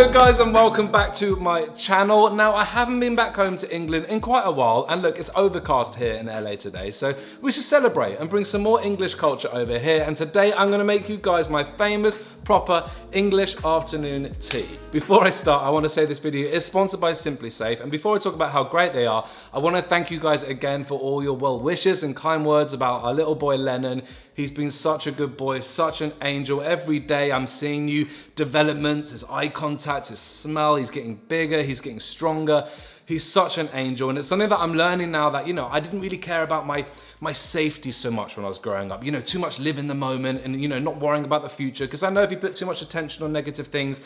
Hello guys and welcome back to my channel. Now I haven't been back home to England in quite a while, and look, it's overcast here in LA today, so we should celebrate and bring some more English culture over here. And today I'm gonna make you guys my famous proper English afternoon tea. Before I start, I want to say this video is sponsored by Simply Safe, and before I talk about how great they are, I want to thank you guys again for all your well wishes and kind words about our little boy Lennon. He's been such a good boy, such an angel. Every day I'm seeing new developments, his eye contact, his smell, he's getting bigger, he's getting stronger. He's such an angel, and it's something that I'm learning now that, I didn't really care about my safety so much when I was growing up. Too much live in the moment and, not worrying about the future, because I know if you put too much attention on negative things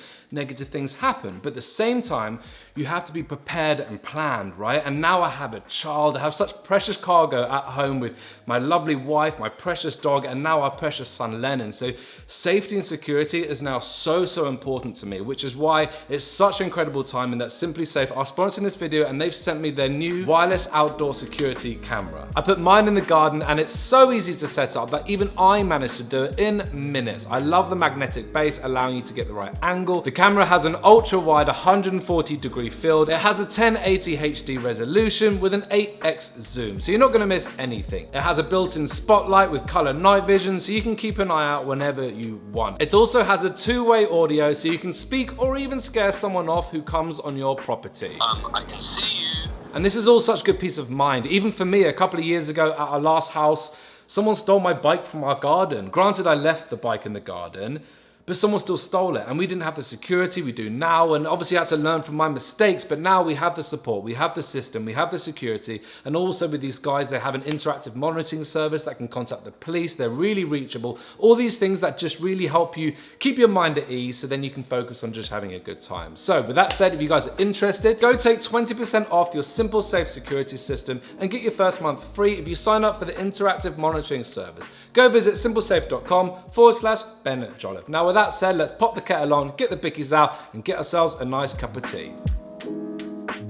happen. But at the same time, you have to be prepared and planned, right? And now I have a child, I have such precious cargo at home with my lovely wife, my precious dog, and now our precious son Lennon. So safety and security is now so important to me, which is why it's such an incredible time and that Simply Safe are sponsoring this video, and they've sent me their new wireless outdoor security camera. I put mine in the garden and it's so easy to set up that even I managed to do it in minutes. I love the magnetic base allowing you to get the right angle. The camera has an ultra wide 140-degree field. It has a 1080 HD resolution with an 8x zoom, so you're not gonna miss anything. It has a built-in spotlight with color night vision, so you can keep an eye out whenever you want. It also has a two-way audio, so you can speak or even scare someone off who comes on your property. I can see you. And this is all such good peace of mind. Even for me, a couple of years ago at our last house, someone stole my bike from our garden. Granted, I left the bike in the garden, but someone still stole it, and we didn't have the security we do now, and obviously I had to learn from my mistakes, but now we have the support, we have the system, we have the security, and also with these guys, they have an interactive monitoring service that can contact the police, they're really reachable, all these things that just really help you keep your mind at ease, so then you can focus on just having a good time. So with that said, if you guys are interested, go take 20% off your Simple Safe security system and get your first month free if you sign up for the interactive monitoring service. Go visit simplesafe.com/Ben Jolliffe. Now with that said, let's pop the kettle on, get the bickies out, and get ourselves a nice cup of tea.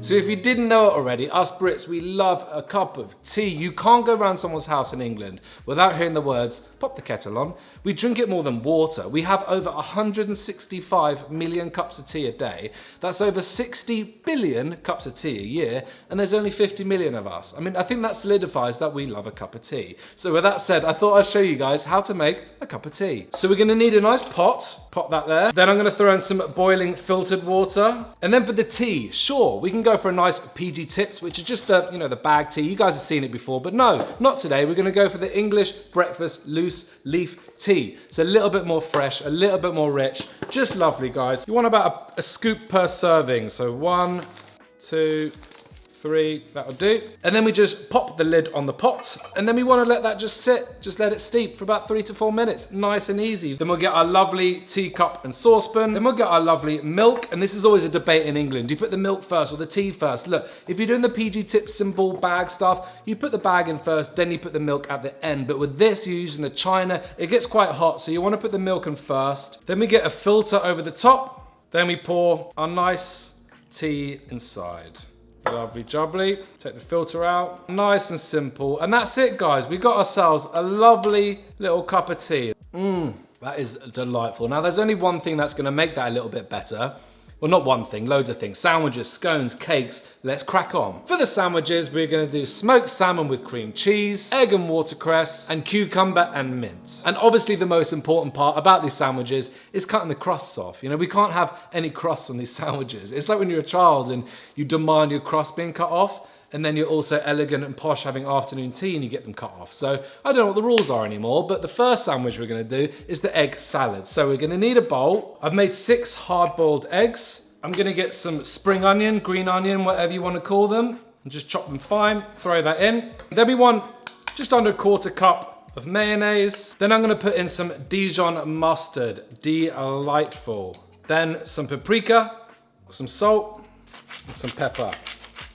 So if you didn't know it already, us Brits, we love a cup of tea. You can't go around someone's house in England without hearing the words, pop the kettle on. We drink it more than water. We have over 165 million cups of tea a day. That's over 60 billion cups of tea a year, and there's only 50 million of us. I think that solidifies that we love a cup of tea. So with that said, I thought I'd show you guys how to make a cup of tea. So we're gonna need a nice pot, pop that there. Then I'm gonna throw in some boiling filtered water. And then for the tea, sure, we can go for a nice PG Tips, which is just the, the bag tea. You guys have seen it before, but no, not today. We're gonna go for the English breakfast loose leaf tea. It's a little bit more fresh, a little bit more rich, just lovely, guys. You want about a scoop per serving. So 1, 2, 3, that'll do. And then we just pop the lid on the pot, and then we want to let that just sit, just let it steep for about 3 to 4 minutes, nice and easy. Then we'll get our lovely teacup and saucepan. Then we'll get our lovely milk, and this is always a debate in England. Do you put the milk first or the tea first? Look, if you're doing the PG Tips symbol bag stuff, you put the bag in first, then you put the milk at the end. But with this, you're using the china, it gets quite hot, so you want to put the milk in first. Then we get a filter over the top. Then we pour our nice tea inside. Lovely jubbly. Take the filter out. Nice and simple. And that's it, guys. We got ourselves a lovely little cup of tea. That is delightful. Now, there's only one thing that's going to make that a little bit better. Well, not one thing, loads of things. Sandwiches, scones, cakes. Let's crack on. For the sandwiches, we're gonna do smoked salmon with cream cheese, egg and watercress, and cucumber and mint. And obviously the most important part about these sandwiches is cutting the crusts off. We can't have any crusts on these sandwiches. It's like when you're a child and you demand your crust being cut off, and then you're also elegant and posh having afternoon tea and you get them cut off. So I don't know what the rules are anymore, but the first sandwich we're gonna do is the egg salad. So we're gonna need a bowl. I've made 6 hard-boiled eggs. I'm gonna get some spring onion, green onion, whatever you wanna call them, and just chop them fine, throw that in. Then we want just under a 1/4 cup of mayonnaise. Then I'm gonna put in some Dijon mustard, delightful. Then some paprika, some salt, and some pepper.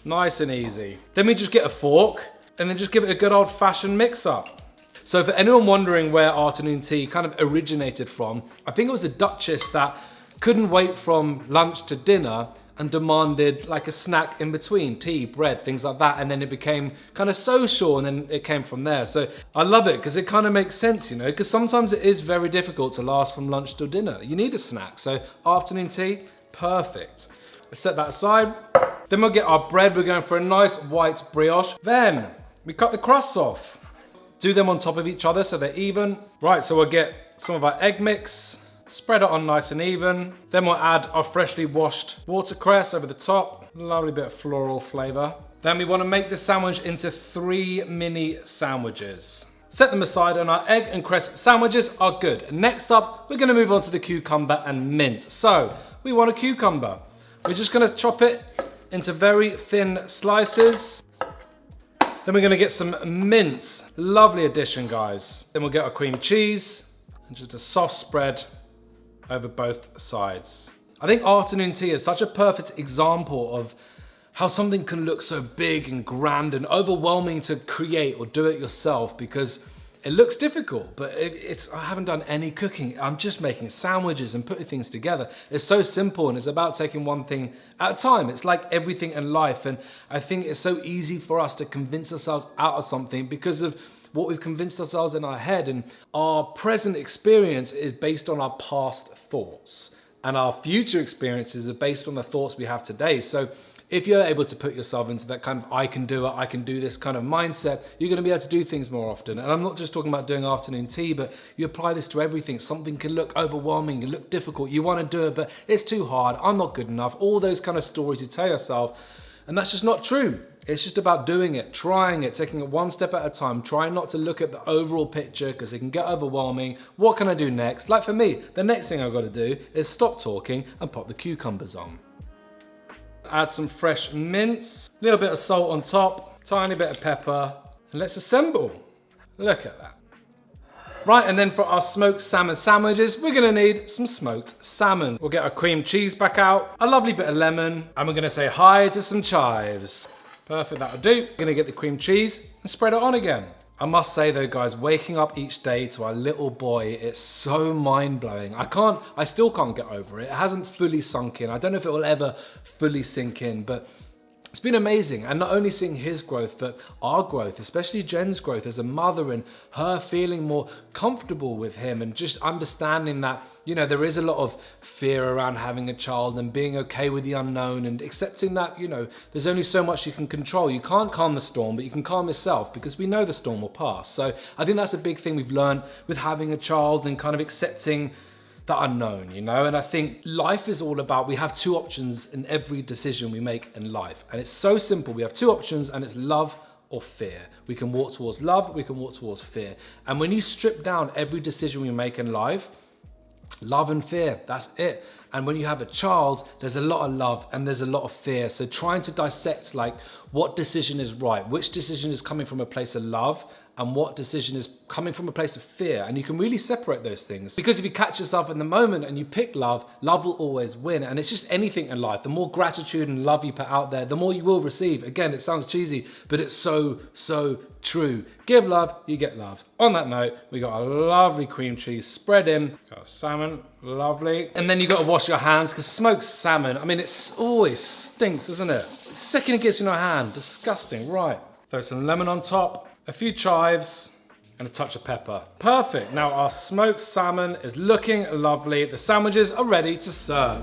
Nice and easy. Then we just get a fork and then just give it a good old fashioned mix up. So for anyone wondering where afternoon tea kind of originated from, I think it was a duchess that couldn't wait from lunch to dinner and demanded like a snack in between, tea, bread, things like that. And then it became kind of social and then it came from there. So I love it because it kind of makes sense, because sometimes it is very difficult to last from lunch to dinner. You need a snack. So afternoon tea, Perfect. Let's set that aside. Then we'll get our bread. We're going for a nice white brioche. Then we cut the crusts off. Do them on top of each other so they're even. Right, so we'll get some of our egg mix, spread it on nice and even. Then we'll add our freshly washed watercress over the top. Lovely bit of floral flavor. Then we want to make this sandwich into 3 mini sandwiches. Set them aside and our egg and cress sandwiches are good. Next up, we're going to move on to the cucumber and mint. So we want a cucumber. We're just going to chop it into very thin slices. Then we're going to get some mint. Lovely addition, guys. Then we'll get our cream cheese and just a soft spread over both sides. I think afternoon tea is such a perfect example of how something can look so big and grand and overwhelming to create or do it yourself, because it looks difficult, but I haven't done any cooking. I'm just making sandwiches and putting things together. It's so simple and it's about taking one thing at a time. It's like everything in life. And I think it's so easy for us to convince ourselves out of something because of what we've convinced ourselves in our head. And our present experience is based on our past thoughts. And our future experiences are based on the thoughts we have today. So if you're able to put yourself into that kind of I can do it, I can do this kind of mindset, you're going to be able to do things more often. And I'm not just talking about doing afternoon tea, but you apply this to everything. Something can look overwhelming, can look difficult. You want to do it, but it's too hard. I'm not good enough. All those kind of stories you tell yourself. And that's just not true. It's just about doing it, trying it, taking it one step at a time, trying not to look at the overall picture because it can get overwhelming. What can I do next? Like for me, the next thing I've got to do is stop talking and pop the cucumbers on. Add some fresh mince, a little bit of salt on top, tiny bit of pepper, and let's assemble. Look at that. Right, and then for our smoked salmon sandwiches, we're gonna need some smoked salmon. We'll get our cream cheese back out, a lovely bit of lemon, and we're gonna say hi to some chives. Perfect, that'll do. We're gonna get the cream cheese and spread it on again. I must say though, guys, waking up each day to our little boy, it's so mind-blowing. I still can't get over it. It hasn't fully sunk in. I don't know if it will ever fully sink in, but it's been amazing. And not only seeing his growth, but our growth, especially Jen's growth as a mother and her feeling more comfortable with him and just understanding that, you know, there is a lot of fear around having a child and being okay with the unknown and accepting that, you know, there's only so much you can control. You can't calm the storm, but you can calm yourself because we know the storm will pass. So I think that's a big thing we've learned with having a child and kind of accepting the unknown, you know? And I think life is all about, we have 2 options in every decision we make in life. And it's so simple. We have 2 options and it's love or fear. We can walk towards love, we can walk towards fear. And when you strip down every decision we make in life, love and fear, that's it. And when you have a child, there's a lot of love and there's a lot of fear. So trying to dissect like what decision is right, which decision is coming from a place of love and what decision is coming from a place of fear. And you can really separate those things. Because if you catch yourself in the moment and you pick love, love will always win. And it's just anything in life. The more gratitude and love you put out there, the more you will receive. Again, it sounds cheesy, but it's so, so true. Give love, you get love. On that note, we got a lovely cream cheese spread in. Got salmon, lovely. And then you got to wash your hands because smoked salmon, I mean, it's always stinks, doesn't it? The second it gets in your hand, disgusting. Right, throw some lemon on top. A few chives and a touch of pepper. Perfect. Now our smoked salmon is looking lovely. The sandwiches are ready to serve.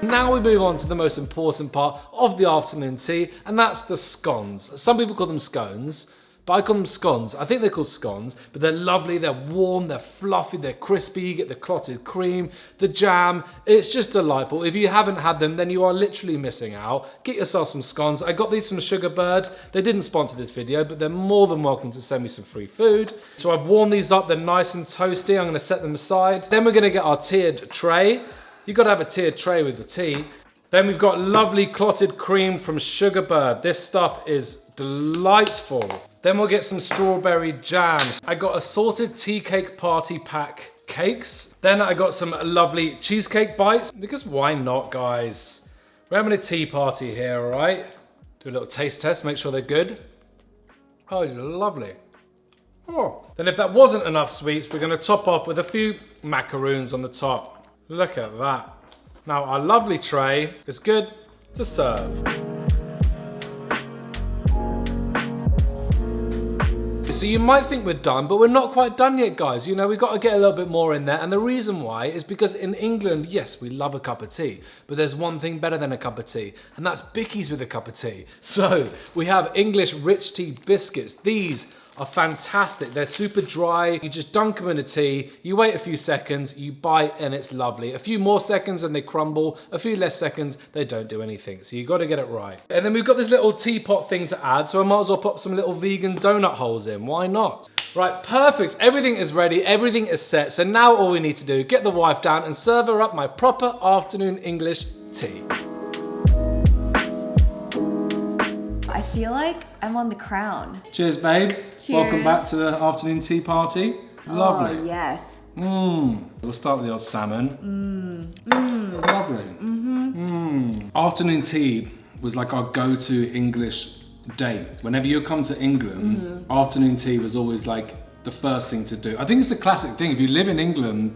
Now we move on to the most important part of the afternoon tea, and that's the scones. Some people call them scones, but I call them scones. I think they're called scones, but they're lovely, they're warm, they're fluffy, they're crispy, you get the clotted cream, the jam. It's just delightful. If you haven't had them, then you are literally missing out. Get yourself some scones. I got these from Sugar Bird. They didn't sponsor this video, but they're more than welcome to send me some free food. So I've warmed these up, they're nice and toasty. I'm gonna set them aside. Then we're gonna get our tiered tray. You've gotta have a tiered tray with the tea. Then we've got lovely clotted cream from Sugar Bird. This stuff is delightful. Then we'll get some strawberry jams. I got assorted tea cake party pack cakes. Then I got some lovely cheesecake bites, because why not, guys? We're having a tea party here, all right? Do a little taste test, make sure they're good. Oh, these are lovely. Oh. Then if that wasn't enough sweets, we're gonna top off with a few macaroons on the top. Look at that. Now our lovely tray is good to serve. So you might think we're done, but we're not quite done yet, guys. You know, we've got to get a little bit more in there. And the reason why is because in England, yes, we love a cup of tea, but there's one thing better than a cup of tea, and that's bickies with a cup of tea. So we have English rich tea biscuits. These are fantastic. They're super dry. You just dunk them in a tea, you wait a few seconds, you bite, and it's lovely. A few more seconds and they crumble. A few less seconds, they don't do anything. So you got to get it right. And then we've got this little teapot thing to add, so I might as well pop some little vegan donut holes in. Why not? Right, perfect. Everything is ready. Everything is set. So now all we need to do, get the wife down and serve her up my proper afternoon English tea. I feel like I'm on The Crown. Cheers, babe. Cheers. Welcome back to the afternoon tea party. Lovely. Oh, yes. We'll start with the old salmon. Lovely. Afternoon tea was like our go-to English date. Whenever you come to England, afternoon tea was always like the first thing to do. I think it's a classic thing. If you live in England,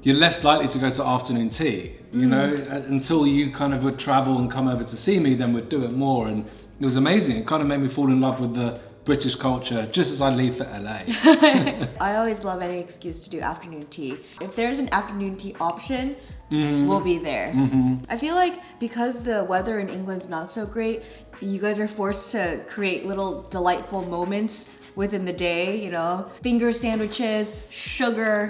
you're less likely to go to afternoon tea, you know, until you kind of would travel and come over to see me, then we'd do it more. And it was amazing. It kind of made me fall in love with the British culture just as I leave for LA. I always love any excuse to do afternoon tea. If there's an afternoon tea option, we'll be there. I feel like because the weather in England's not so great, you guys are forced to create little delightful moments within the day, you know, finger sandwiches, sugar,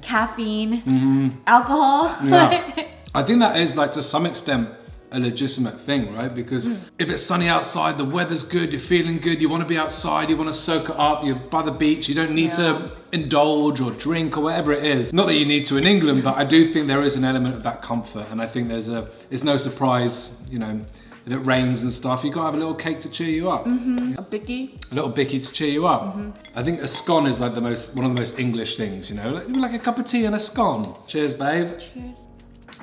caffeine, alcohol. Yeah. I think that is, like, to some extent a legitimate thing, right? Because if it's sunny outside, the weather's good, you're feeling good, you want to be outside, you want to soak it up, you're by the beach, you don't need to indulge or drink or whatever it is. Not that you need to in England, but I do think there is an element of that comfort, and I think it's no surprise, you know, if it rains and stuff, you gotta have a little cake to cheer you up. A bicky. A little bicky to cheer you up. I think a scone is like one of the most English things, you know, like a cup of tea and a scone. Cheers, babe. Cheers.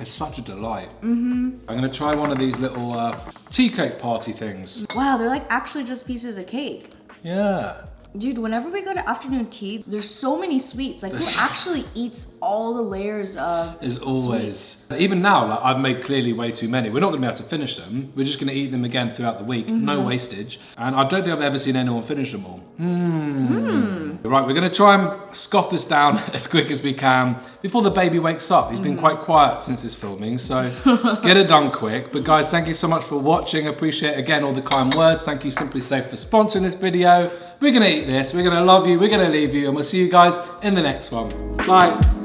It's such a delight. I'm gonna try one of these little tea cake party things. Wow, they're like actually just pieces of cake. Yeah. Dude, whenever we go to afternoon tea, there's so many sweets. Like, who actually eats all the layers of There's always. sweets? Even now, like, I've made clearly way too many. We're not gonna be able to finish them. We're just gonna eat them again throughout the week. No wastage. And I don't think I've ever seen anyone finish them all. Right, we're gonna try and scoff this down as quick as we can before the baby wakes up. He's been quite quiet since this filming, so get it done quick. But guys, thank you so much for watching. I appreciate, again, all the kind words. Thank you, Simply Safe, for sponsoring this video. We're gonna eat this, we're gonna love you, we're gonna leave you, and we'll see you guys in the next one. Bye.